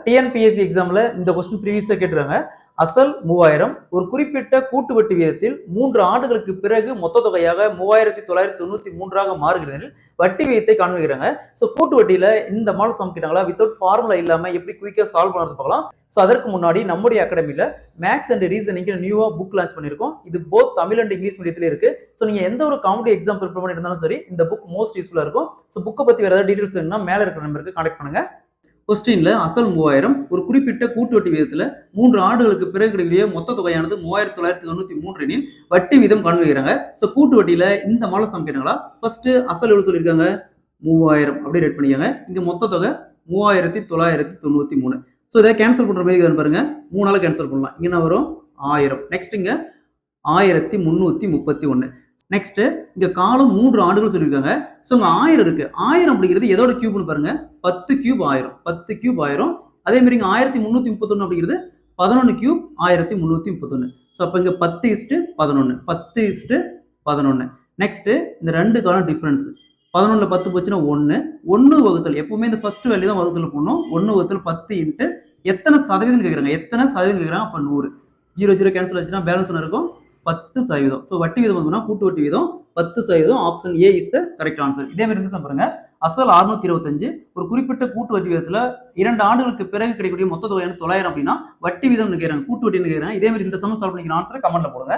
TNPSC எக்ஸாம்ல இந்த question ப்ரீவியஸா கேட்டுருக்காங்க. அசல் 3000 ஒரு குறிப்பிட்ட கூட்டு வட்டி விகிதத்தில் 3 ஆண்டுகளுக்கு பிறகு மொத்த தொகையாக 3993ஆக மாறுகிறது. வட்டி விகிதத்தை காண்பிக்கிறாங்க. ஸோ கூட்டு வட்டியில இந்த மாடல் சம் கேட்டாங்களா வித்தவுட் ஃபார்முலா இல்லாம எப்படி குயிக்கா சால்வ் பண்ணுறது பார்க்கலாம். ஸோ அதற்கு முன்னாடி நம்முடைய அகாடமியில மேக்ஸ் அண்ட் ரீசனிங் நியூவா புக் லான்ச் பண்ணிருக்கோம். இது போத் தமிழ் அண்ட் இங்கிலீஷ் மீடியத்திலே இருக்கு. ஸோ நீங்க எந்த ஒரு காம்படிட்டிவ் எக்ஸாம் ப்ரிப்பேர் பண்ணிட்டு இருந்தாலும் சரி இந்த புக் மோஸ்ட் யூஸ்ஃபுல்லா இருக்கும். ஸோ புக்கை பத்தி வேற ஏதாவது டீடைல்ஸ் வேணும்னா மேல இருக்கிற நம்பருக்கு கான்டாக்ட் பண்ணுங்க. கொஸ்டின்ல அசல் 3000 ஒரு குறிப்பிட்ட கூட்டு வட்டி விகிதத்துல 3 ஆண்டுகளுக்கு பிறகு கிடைக்கக்கூடிய மொத்த தொகையானது 3993 எனில் வட்டி வீதம் காண்பிக்கிறாங்க. ஸோ கூட்டு வட்டியில இந்த மாடல் சம் கேட்டாங்களா ஃபர்ஸ்ட் அசல் எவ்வளவு சொல்லியிருக்காங்க 3000 அப்படி ரேட் பண்ணிக்கோங்க. இங்க மொத்த தொகை 3993. ஸோ இதை கேன்சல் பண்ற மாதிரி பாருங்க 3ஆல கேன்சல் பண்ணலாம். இங்க என்ன வரும் 1000. நெக்ஸ்ட் இங்க 1331. நெக்ஸ்ட் இங்க காலம் 3 ஆண்டுகள் சொல்லியிருக்காங்க. ஸோ இங்க 1000 இருக்கு. 1000 அப்படிங்கிறது எதோட கியூப்னு பாருங்க 10 கியூப் 1000. 10 கியூப் 1000. அதே மாதிரி இங்க 1331 அப்படிங்கிறது 11 கியூப் 1331. ஸோ அப்ப இங்க 10:11. 10:11. நெக்ஸ்ட் இந்த ரெண்டு காலம் டிஃபரன்ஸ் 11ல 10 போச்சுன்னா 1. 1 வகுத்தல் எப்பவுமே இந்த ஃபர்ஸ்ட் வேல்யூ தான் வகுத்தல் போடணும். 1 வகுத்தல் 10 இன்ட்டு எத்தனை சதவீதம் கேட்குறாங்க. எத்தனை சதவீதம் கேட்குறாங்க. அப்ப 100. 0 கேன்சல் ஆச்சுன்னா பேலன்ஸ் இருக்கும் 10%. ஸோ வட்டி வீதம் வந்து கூட்டு வட்டி வீதம் 10%. Option A is the correct answer. இதே மாதிரி இருந்து பாருங்க அசல் 625 ஒரு குறிப்பிட்ட கூட்டு வட்டி வீதத்துல 2 ஆண்டுகளுக்கு பிறகு கிடைக்கக்கூடிய மொத்த தொகையான 900 அப்படின்னா வட்டி வீதம் கேட்கறாங்க கூட்டு வட்டி கேட்கறாங்க. இதே மாதிரி இந்த சம சால்வ் பண்ணிக்கிற ஆன்சரை கமெண்ட்ல போடுங்க.